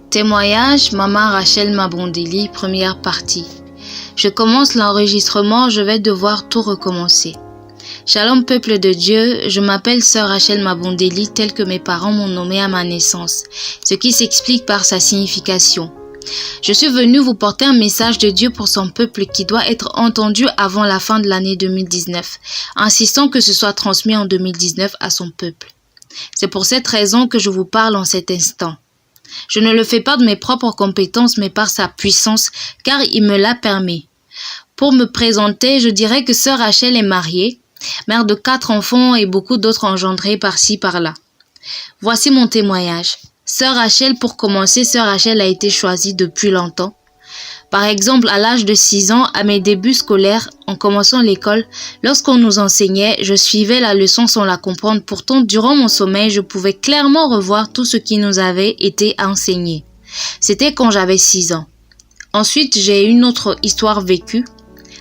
Témoignage, Maman Rachel Mabondeli, première partie. Je commence l'enregistrement, je vais devoir tout recommencer. Shalom peuple de Dieu, je m'appelle Sœur Rachel Mabondeli tel que mes parents m'ont nommé à ma naissance, ce qui s'explique par sa signification. Je suis venue vous porter un message de Dieu pour son peuple qui doit être entendu avant la fin de l'année 2019, insistant que ce soit transmis en 2019 à son peuple. C'est pour cette raison que je vous parle en cet instant. Je ne le fais pas de mes propres compétences, mais par sa puissance, car il me la permet. Pour me présenter, je dirais que Sœur Rachel est mariée, mère de 4 enfants et beaucoup d'autres engendrés par-ci, par-là. Voici mon témoignage. Sœur Rachel, pour commencer, Sœur Rachel a été choisie depuis longtemps. Par exemple, à l'âge de 6 ans, à mes débuts scolaires, en commençant l'école, lorsqu'on nous enseignait, je suivais la leçon sans la comprendre. Pourtant, durant mon sommeil, je pouvais clairement revoir tout ce qui nous avait été enseigné. C'était quand j'avais 6 ans. Ensuite, j'ai une autre histoire vécue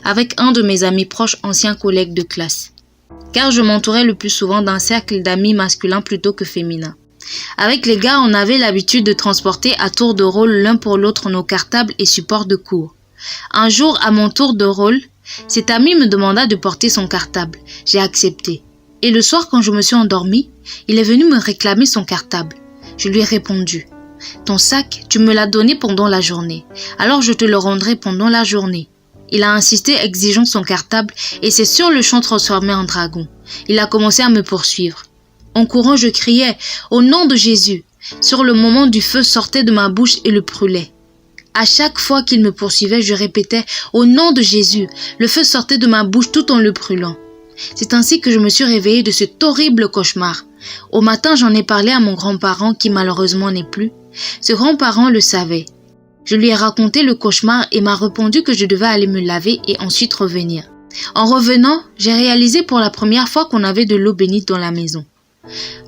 avec un de mes amis proches, anciens collègues de classe. Car je m'entourais le plus souvent d'un cercle d'amis masculins plutôt que féminins. Avec les gars, on avait l'habitude de transporter à tour de rôle l'un pour l'autre nos cartables et supports de cours. Un jour, à mon tour de rôle, cet ami me demanda de porter son cartable. J'ai accepté. Et le soir, quand je me suis endormie, il est venu me réclamer son cartable. Je lui ai répondu « Ton sac, tu me l'as donné pendant la journée. Alors je te le rendrai pendant la journée. » Il a insisté, exigeant son cartable, et s'est sur le champ transformé en dragon. Il a commencé à me poursuivre. En courant, je criais « Au nom de Jésus !» Sur le moment, du feu sortait de ma bouche et le brûlait. À chaque fois qu'il me poursuivait, je répétais « Au nom de Jésus !» Le feu sortait de ma bouche tout en le brûlant. C'est ainsi que je me suis réveillée de cet horrible cauchemar. Au matin, j'en ai parlé à mon grand-parent qui malheureusement n'est plus. Ce grand-parent le savait. Je lui ai raconté le cauchemar et m'a répondu que je devais aller me laver et ensuite revenir. En revenant, j'ai réalisé pour la première fois qu'on avait de l'eau bénite dans la maison.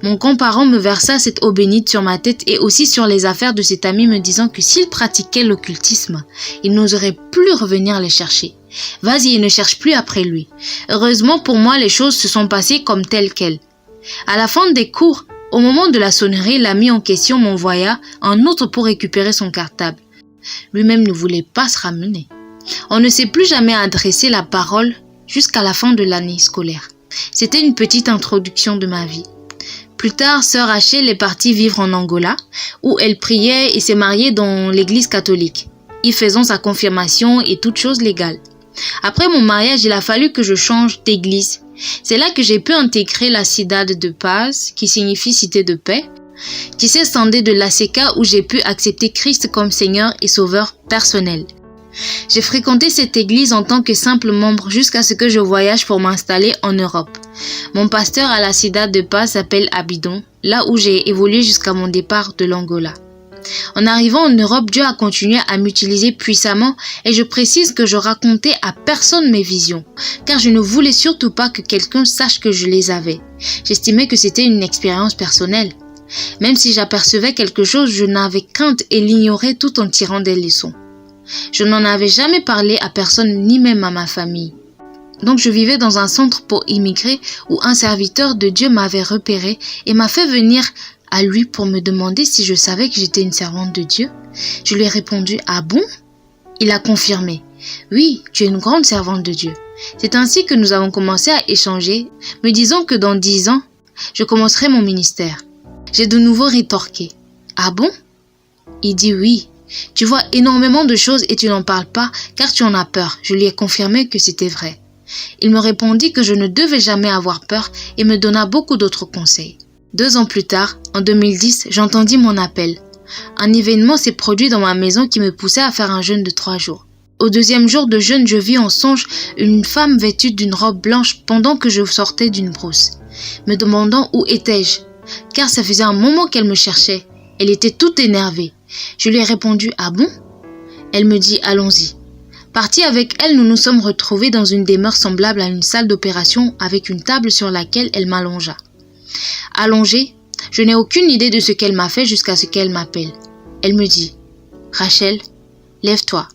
Mon grand-parent me versa cette eau bénite sur ma tête et aussi sur les affaires de cet ami me disant que s'il pratiquait l'occultisme, il n'oserait plus revenir les chercher. Vas-y, il ne cherche plus après lui. Heureusement pour moi, les choses se sont passées comme telles quelles. À la fin des cours, au moment de la sonnerie, l'ami en question m'envoya un autre pour récupérer son cartable. Lui-même ne voulait pas se ramener. On ne s'est plus jamais adressé la parole jusqu'à la fin de l'année scolaire. C'était une petite introduction de ma vie. Plus tard, Sœur Rachel est partie vivre en Angola, où elle priait et s'est mariée dans l'église catholique, y faisant sa confirmation et toutes choses légales. Après mon mariage, il a fallu que je change d'église. C'est là que j'ai pu intégrer la Cidade de Paz, qui signifie cité de paix, qui s'est scindée de l'ACK où j'ai pu accepter Christ comme Seigneur et Sauveur personnel. J'ai fréquenté cette église en tant que simple membre jusqu'à ce que je voyage pour m'installer en Europe. Mon pasteur à la Cidade de Paz s'appelle Abidon, là où j'ai évolué jusqu'à mon départ de l'Angola. En arrivant en Europe, Dieu a continué à m'utiliser puissamment et je précise que je racontais à personne mes visions, car je ne voulais surtout pas que quelqu'un sache que je les avais. J'estimais que c'était une expérience personnelle. Même si j'apercevais quelque chose, je n'avais crainte et l'ignorais tout en tirant des leçons. Je n'en avais jamais parlé à personne, ni même à ma famille. Donc je vivais dans un centre pour immigrés où un serviteur de Dieu m'avait repéré et m'a fait venir à lui pour me demander si je savais que j'étais une servante de Dieu. Je lui ai répondu « Ah bon ?» Il a confirmé « Oui, tu es une grande servante de Dieu. » C'est ainsi que nous avons commencé à échanger, me disant que dans 10 ans, je commencerai mon ministère. J'ai de nouveau rétorqué « Ah bon ?» Il dit « Oui. Tu vois énormément de choses et tu n'en parles pas car tu en as peur. » Je lui ai confirmé que c'était vrai. Il me répondit que je ne devais jamais avoir peur et me donna beaucoup d'autres conseils. 2 ans plus tard, en 2010, j'entendis mon appel. Un événement s'est produit dans ma maison qui me poussait à faire un jeûne de 3 jours. Au 2e jour de jeûne, je vis en songe une femme vêtue d'une robe blanche pendant que je sortais d'une brousse, me demandant où étais-je, car ça faisait un moment qu'elle me cherchait. Elle était toute énervée. Je lui ai répondu « Ah bon ?» Elle me dit « Allons-y ». Partie avec elle, nous nous sommes retrouvés dans une demeure semblable à une salle d'opération avec une table sur laquelle elle m'allongea. Allongée, je n'ai aucune idée de ce qu'elle m'a fait jusqu'à ce qu'elle m'appelle. Elle me dit « Rachel, lève-toi,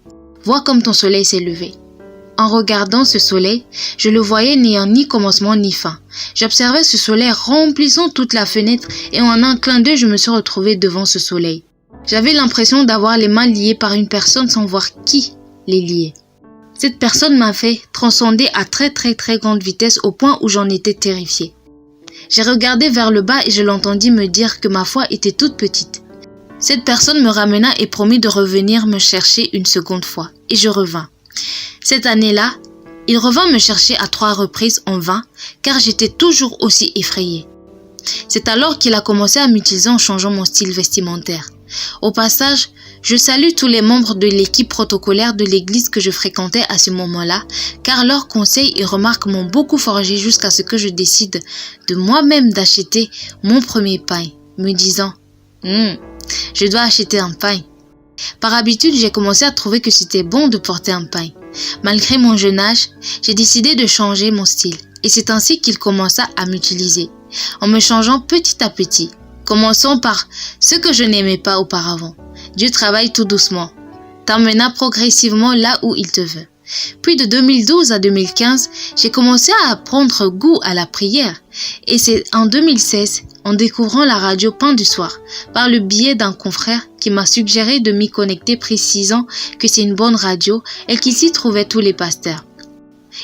vois comme ton soleil s'est levé. » En regardant ce soleil, je le voyais n'ayant ni commencement ni fin. J'observais ce soleil remplissant toute la fenêtre et en un clin d'œil, je me suis retrouvée devant ce soleil. J'avais l'impression d'avoir les mains liées par une personne sans voir qui les liait. Cette personne m'a fait transcender à très grande vitesse au point où j'en étais terrifiée. J'ai regardé vers le bas et je l'entendis me dire que ma foi était toute petite. Cette personne me ramena et promit de revenir me chercher une seconde fois. Et je revins. Cette année-là, il revint me chercher à 3 reprises en vain, car j'étais toujours aussi effrayée. C'est alors qu'il a commencé à m'utiliser en changeant mon style vestimentaire. Au passage, je salue tous les membres de l'équipe protocolaire de l'église que je fréquentais à ce moment-là, car leurs conseils et remarques m'ont beaucoup forgé jusqu'à ce que je décide de moi-même d'acheter mon premier pain, me disant « je dois acheter un pain ». Par habitude, j'ai commencé à trouver que c'était bon de porter un pain. Malgré mon jeune âge, j'ai décidé de changer mon style, et c'est ainsi qu'il commença à m'utiliser, en me changeant petit à petit. Commençons par ce que je n'aimais pas auparavant. Dieu travaille tout doucement, t'emmena progressivement là où il te veut. Puis de 2012 à 2015, j'ai commencé à prendre goût à la prière. Et c'est en 2016, en découvrant la radio Pain du Soir, par le biais d'un confrère qui m'a suggéré de m'y connecter précisant que c'est une bonne radio et qu'il s'y trouvait tous les pasteurs.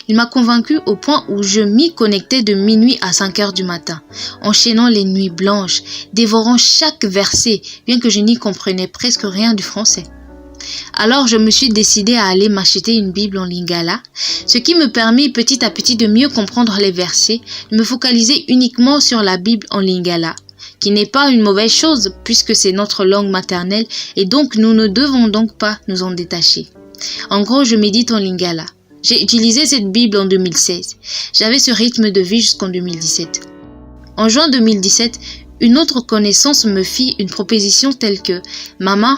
Il m'a convaincu au point où je m'y connectais de minuit à 5 heures du matin, enchaînant les nuits blanches, dévorant chaque verset, bien que je n'y comprenais presque rien du français. Alors je me suis décidée à aller m'acheter une Bible en lingala, ce qui me permit petit à petit de mieux comprendre les versets, de me focaliser uniquement sur la Bible en lingala, qui n'est pas une mauvaise chose puisque c'est notre langue maternelle et donc nous ne devons donc pas nous en détacher. En gros, je médite en lingala. J'ai utilisé cette Bible en 2016. J'avais ce rythme de vie jusqu'en 2017. En juin 2017, une autre connaissance me fit une proposition telle que « Maman,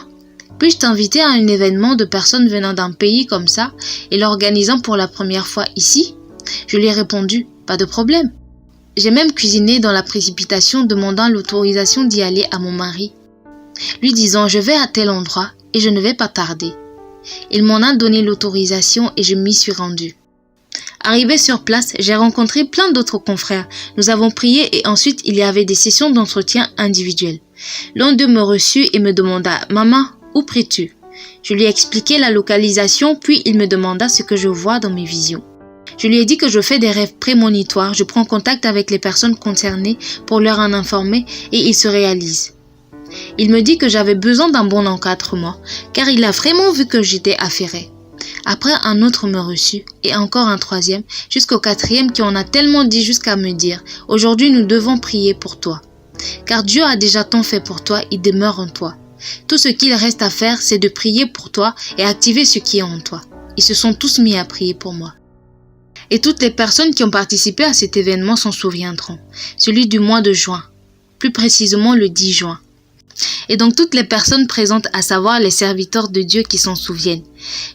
puis-je t'inviter à un événement de personnes venant d'un pays comme ça et l'organisant pour la première fois ici ?» Je lui ai répondu « Pas de problème ». J'ai même cuisiné dans la précipitation demandant l'autorisation d'y aller à mon mari, lui disant « Je vais à tel endroit et je ne vais pas tarder ». Il m'en a donné l'autorisation et je m'y suis rendue. Arrivé sur place, j'ai rencontré plein d'autres confrères. Nous avons prié et ensuite il y avait des sessions d'entretien individuelles. L'un d'eux me reçut et me demanda « Maman, où pries-tu » Je lui ai expliqué la localisation puis il me demanda ce que je vois dans mes visions. Je lui ai dit que je fais des rêves prémonitoires, je prends contact avec les personnes concernées pour leur en informer et ils se réalisent. Il me dit que j'avais besoin d'un bon encadrement, car il a vraiment vu que j'étais affairée. Après, un autre me reçut, et encore un troisième, jusqu'au 4e qui en a tellement dit jusqu'à me dire « Aujourd'hui, nous devons prier pour toi. Car Dieu a déjà tant fait pour toi, il demeure en toi. Tout ce qu'il reste à faire, c'est de prier pour toi et activer ce qui est en toi. » Ils se sont tous mis à prier pour moi. Et toutes les personnes qui ont participé à cet événement s'en souviendront. Celui du mois de juin, plus précisément le 10 juin. Et donc toutes les personnes présentes, à savoir les serviteurs de Dieu qui s'en souviennent.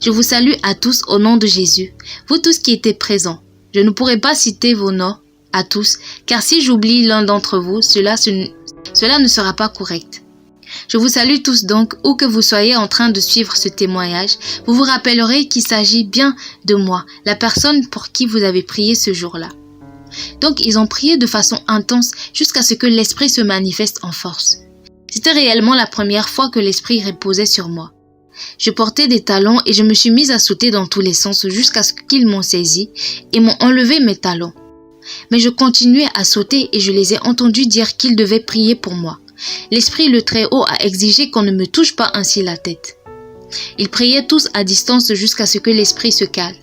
Je vous salue à tous au nom de Jésus, vous tous qui étiez présents. Je ne pourrai pas citer vos noms à tous, car si j'oublie l'un d'entre vous, cela ne sera pas correct. Je vous salue tous donc, où que vous soyez en train de suivre ce témoignage, vous vous rappellerez qu'il s'agit bien de moi, la personne pour qui vous avez prié ce jour-là. Donc ils ont prié de façon intense jusqu'à ce que l'Esprit se manifeste en force. C'était réellement la première fois que l'Esprit reposait sur moi. Je portais des talons et je me suis mise à sauter dans tous les sens jusqu'à ce qu'ils m'ont saisi et m'ont enlevé mes talons. Mais je continuais à sauter et je les ai entendus dire qu'ils devaient prier pour moi. L'Esprit le Très-Haut a exigé qu'on ne me touche pas ainsi la tête. Ils priaient tous à distance jusqu'à ce que l'Esprit se calme.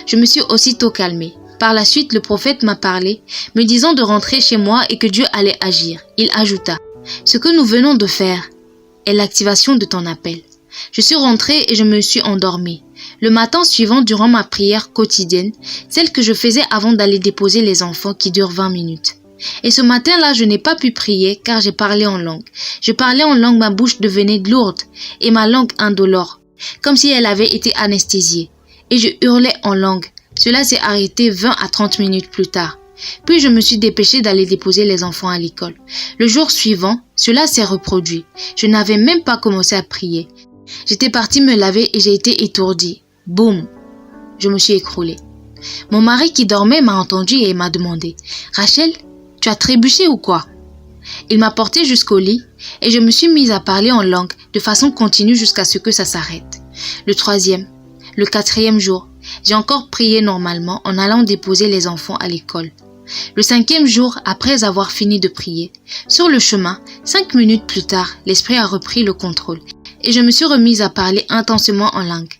Je me suis aussitôt calmée. Par la suite, le prophète m'a parlé, me disant de rentrer chez moi et que Dieu allait agir. Il ajouta « Ce que nous venons de faire est l'activation de ton appel. » Je suis rentrée et je me suis endormie. Le matin suivant, durant ma prière quotidienne, celle que je faisais avant d'aller déposer les enfants qui dure 20 minutes. Et ce matin-là, je n'ai pas pu prier car j'ai parlé en langue. Je parlais en langue, ma bouche devenait lourde et ma langue indolore, comme si elle avait été anesthésiée. Et je hurlais en langue. Cela s'est arrêté 20 à 30 minutes plus tard. Puis je me suis dépêchée d'aller déposer les enfants à l'école. Le jour suivant, cela s'est reproduit. Je n'avais même pas commencé à prier. J'étais partie me laver et j'ai été étourdie. Boum! Je me suis écroulée. Mon mari qui dormait m'a entendu et m'a demandé « Rachel, tu as trébuché ou quoi ?» Il m'a porté jusqu'au lit et je me suis mise à parler en langue de façon continue jusqu'à ce que ça s'arrête. Le 3e, le 4e jour, j'ai encore prié normalement en allant déposer les enfants à l'école. Le 5e jour, après avoir fini de prier, sur le chemin, 5 minutes plus tard, l'esprit a repris le contrôle et je me suis remise à parler intensément en langue.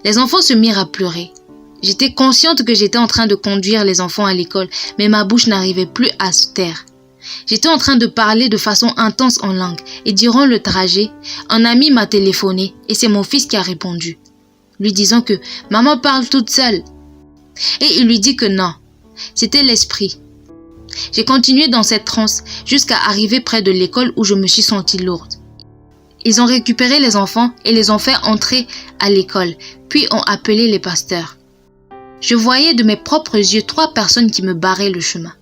Les enfants se mirent à pleurer. J'étais consciente que j'étais en train de conduire les enfants à l'école, mais ma bouche n'arrivait plus à se taire. J'étais en train de parler de façon intense en langue et durant le trajet, un ami m'a téléphoné et c'est mon fils qui a répondu, lui disant que maman parle toute seule. Et il lui dit que non, c'était l'esprit. J'ai continué dans cette transe jusqu'à arriver près de l'école où je me suis sentie lourde. Ils ont récupéré les enfants et les ont fait entrer à l'école, puis ont appelé les pasteurs. Je voyais de mes propres yeux 3 personnes qui me barraient le chemin,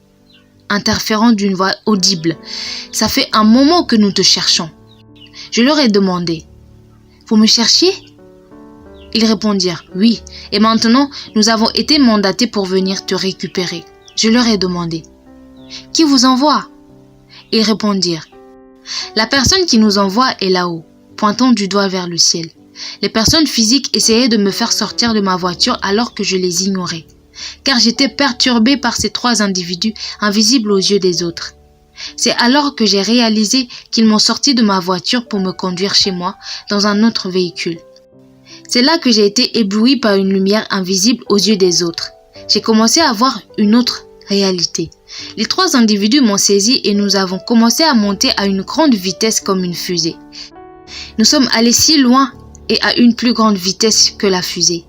interférant d'une voix audible. « Ça fait un moment que nous te cherchons. » Je leur ai demandé, « Vous me cherchiez ?» Ils répondirent, « Oui, et maintenant nous avons été mandatés pour venir te récupérer. » Je leur ai demandé, « Qui vous envoie ?» Ils répondirent, « La personne qui nous envoie est là-haut, pointant du doigt vers le ciel. » Les personnes physiques essayaient de me faire sortir de ma voiture alors que je les ignorais, car j'étais perturbée par ces 3 individus invisibles aux yeux des autres. C'est alors que j'ai réalisé qu'ils m'ont sorti de ma voiture pour me conduire chez moi dans un autre véhicule. C'est là que j'ai été éblouie par une lumière invisible aux yeux des autres. J'ai commencé à voir une autre réalité. Les 3 individus m'ont saisi et nous avons commencé à monter à une grande vitesse comme une fusée. Nous sommes allés si loin et à une plus grande vitesse que la fusée.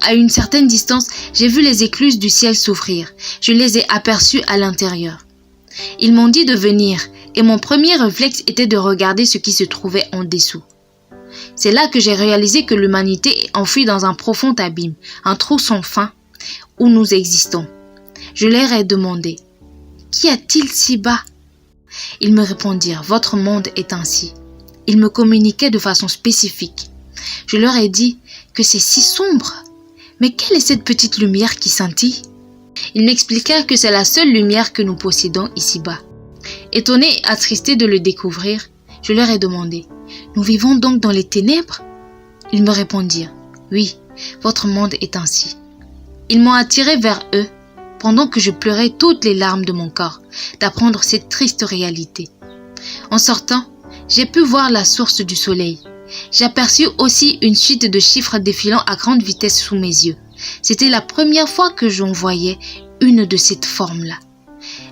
À une certaine distance, j'ai vu les écluses du ciel s'ouvrir. Je les ai aperçues à l'intérieur. Ils m'ont dit de venir et mon premier réflexe était de regarder ce qui se trouvait en dessous. C'est là que j'ai réalisé que l'humanité est enfuie dans un profond abîme, un trou sans fin où nous existons. Je leur ai demandé, « Qu'y a-t-il si bas ?» Ils me répondirent, « Votre monde est ainsi. » Ils me communiquaient de façon spécifique. Je leur ai dit que c'est si sombre. Mais quelle est cette petite lumière qui scintille? Ils m'expliquèrent que c'est la seule lumière que nous possédons ici-bas. Étonné et attristé de le découvrir, je leur ai demandé, « Nous vivons donc dans les ténèbres ?» Ils me répondirent, « Oui, votre monde est ainsi. » Ils m'ont attiré vers eux pendant que je pleurais toutes les larmes de mon corps d'apprendre cette triste réalité. En sortant, j'ai pu voir la source du soleil. J'aperçus aussi une suite de chiffres défilant à grande vitesse sous mes yeux. C'était la première fois que j'en voyais une de cette forme-là.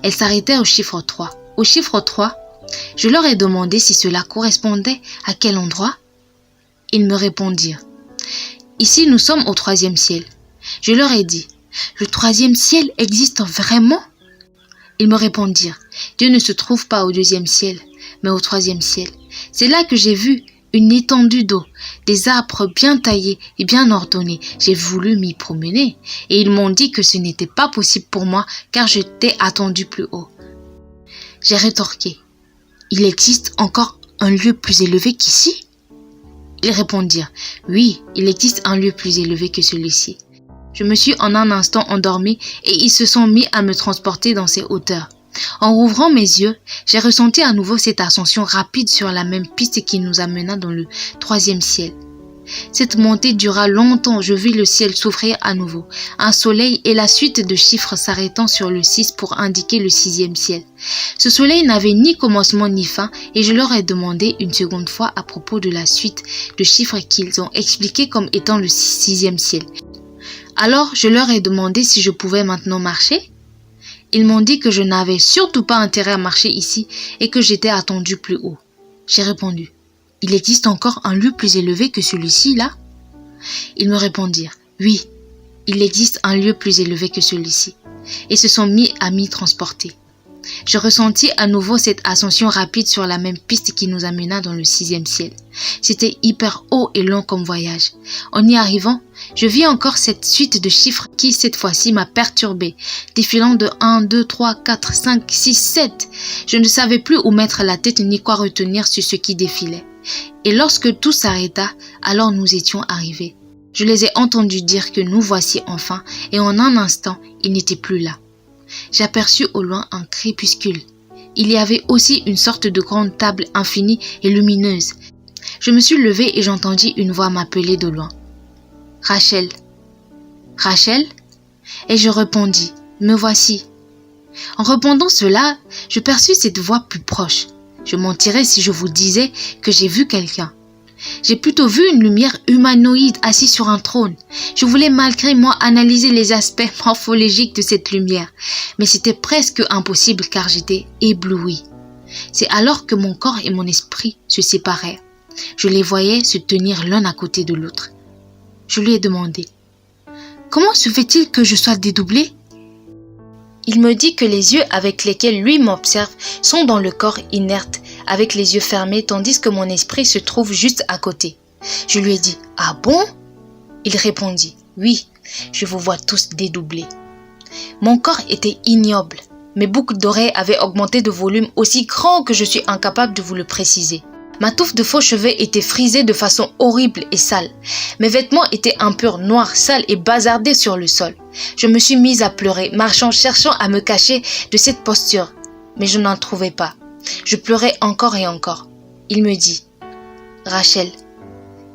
Elle s'arrêtait au chiffre 3. Au chiffre 3, je leur ai demandé si cela correspondait à quel endroit. Ils me répondirent, « Ici, nous sommes au 3e ciel. » Je leur ai dit, « Le 3e ciel existe vraiment ?» Ils me répondirent, « Dieu ne se trouve pas au 2e ciel, mais au 3e ciel. » C'est là que j'ai vu une étendue d'eau, des arbres bien taillés et bien ordonnés. J'ai voulu m'y promener et ils m'ont dit que ce n'était pas possible pour moi car j'étais attendu plus haut. J'ai rétorqué, « Il existe encore un lieu plus élevé qu'ici ?» Ils répondirent, « Oui, il existe un lieu plus élevé que celui-ci. » Je me suis en un instant endormie et ils se sont mis à me transporter dans ces hauteurs. En rouvrant mes yeux, j'ai ressenti à nouveau cette ascension rapide sur la même piste qui nous amena dans le 3e ciel. Cette montée dura longtemps, je vis le ciel s'ouvrir à nouveau, un soleil et la suite de chiffres s'arrêtant sur le 6 pour indiquer le 6e ciel. Ce soleil n'avait ni commencement ni fin et je leur ai demandé une seconde fois à propos de la suite de chiffres qu'ils ont expliqué comme étant le 6e ciel. Alors je leur ai demandé si je pouvais maintenant marcher. Ils m'ont dit que je n'avais surtout pas intérêt à marcher ici et que j'étais attendu plus haut. J'ai répondu, « Il existe encore un lieu plus élevé que celui-ci, là ?» Ils me répondirent, « Oui, il existe un lieu plus élevé que celui-ci. » Et se sont mis à m'y transporter. Je ressentis à nouveau cette ascension rapide sur la même piste qui nous amena dans le 6e ciel. C'était hyper haut et long comme voyage. En y arrivant, je vis encore cette suite de chiffres qui, cette fois-ci, m'a perturbée, défilant de 1, 2, 3, 4, 5, 6, 7. Je ne savais plus où mettre la tête ni quoi retenir sur ce qui défilait. Et lorsque tout s'arrêta, alors nous étions arrivés. Je les ai entendus dire que nous voici enfin, et en un instant, ils n'étaient plus là. J'aperçus au loin un crépuscule, il y avait aussi une sorte de grande table infinie et lumineuse. Je me suis levée et j'entendis une voix m'appeler de loin. « Rachel. Rachel ?» Et je répondis, « Me voici. » En répondant cela, je perçus cette voix plus proche. Je mentirais si je vous disais que j'ai vu quelqu'un. J'ai plutôt vu une lumière humanoïde assise sur un trône. Je voulais malgré moi analyser les aspects morphologiques de cette lumière, mais c'était presque impossible car j'étais éblouie. C'est alors que mon corps et mon esprit se séparèrent. Je les voyais se tenir l'un à côté de l'autre. Je lui ai demandé « Comment se fait-il que je sois dédoublée ?» Il me dit que les yeux avec lesquels lui m'observe sont dans le corps inerte, avec les yeux fermés, tandis que mon esprit se trouve juste à côté. Je lui ai dit « Ah bon ?» Il répondit « Oui, je vous vois tous dédoublés. » Mon corps était ignoble. Mes boucles d'oreilles avaient augmenté de volume aussi grand que je suis incapable de vous le préciser. Ma touffe de faux cheveux était frisée de façon horrible et sale. Mes vêtements étaient impurs, noirs, sales et bazardés sur le sol. Je me suis mise à pleurer, marchant, cherchant à me cacher de cette posture. Mais je n'en trouvais pas. Je pleurais encore et encore. Il me dit « Rachel,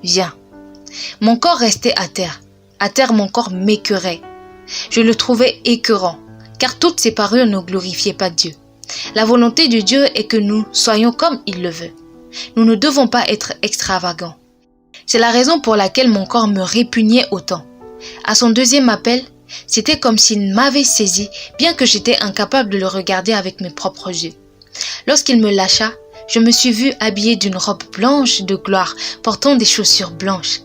viens. » Mon corps restait à terre. À terre, mon corps m'écœurait. Je le trouvais écœurant, car toutes ces parures ne glorifiaient pas Dieu. La volonté de Dieu est que nous soyons comme il le veut. Nous ne devons pas être extravagants. C'est la raison pour laquelle mon corps me répugnait autant. À son deuxième appel, c'était comme s'il m'avait saisi, bien que j'étais incapable de le regarder avec mes propres yeux. Lorsqu'il me lâcha, je me suis vue habillée d'une robe blanche de gloire, portant des chaussures blanches.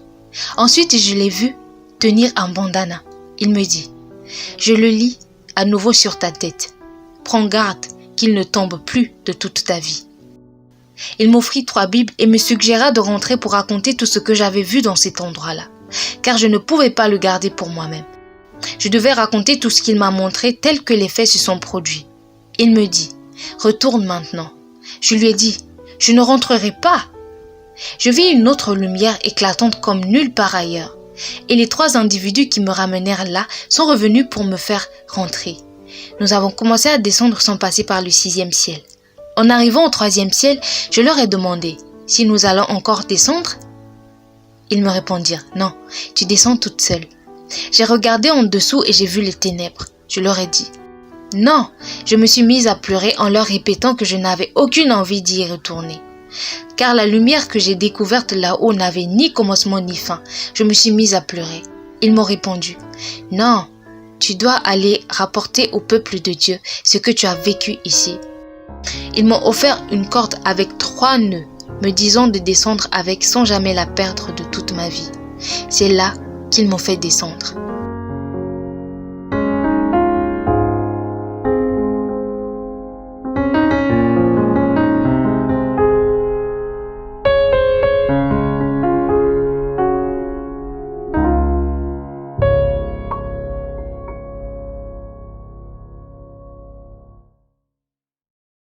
Ensuite, je l'ai vu tenir un bandana. Il me dit « Je le lis à nouveau sur ta tête. Prends garde qu'il ne tombe plus de toute ta vie. » Il m'offrit 3 Bibles et me suggéra de rentrer pour raconter tout ce que j'avais vu dans cet endroit-là, car je ne pouvais pas le garder pour moi-même. Je devais raconter tout ce qu'il m'a montré tel que les faits se sont produits. Il me dit « Retourne maintenant. » Je lui ai dit « Je ne rentrerai pas. » Je vis une autre lumière éclatante comme nulle part ailleurs, et les 3 individus qui me ramenèrent là sont revenus pour me faire rentrer. Nous avons commencé à descendre sans passer par le 6e ciel. En arrivant au 3e ciel, je leur ai demandé si nous allons encore descendre. Ils me répondirent « Non, tu descends toute seule. » J'ai regardé en dessous et j'ai vu les ténèbres. Je leur ai dit « Non !» Je me suis mise à pleurer en leur répétant que je n'avais aucune envie d'y retourner. Car la lumière que j'ai découverte là-haut n'avait ni commencement ni fin. Je me suis mise à pleurer. Ils m'ont répondu « Non, tu dois aller rapporter au peuple de Dieu ce que tu as vécu ici. » Ils m'ont offert une corde avec 3 nœuds, me disant de descendre avec sans jamais la perdre de toute ma vie. C'est là qu'ils m'ont fait descendre.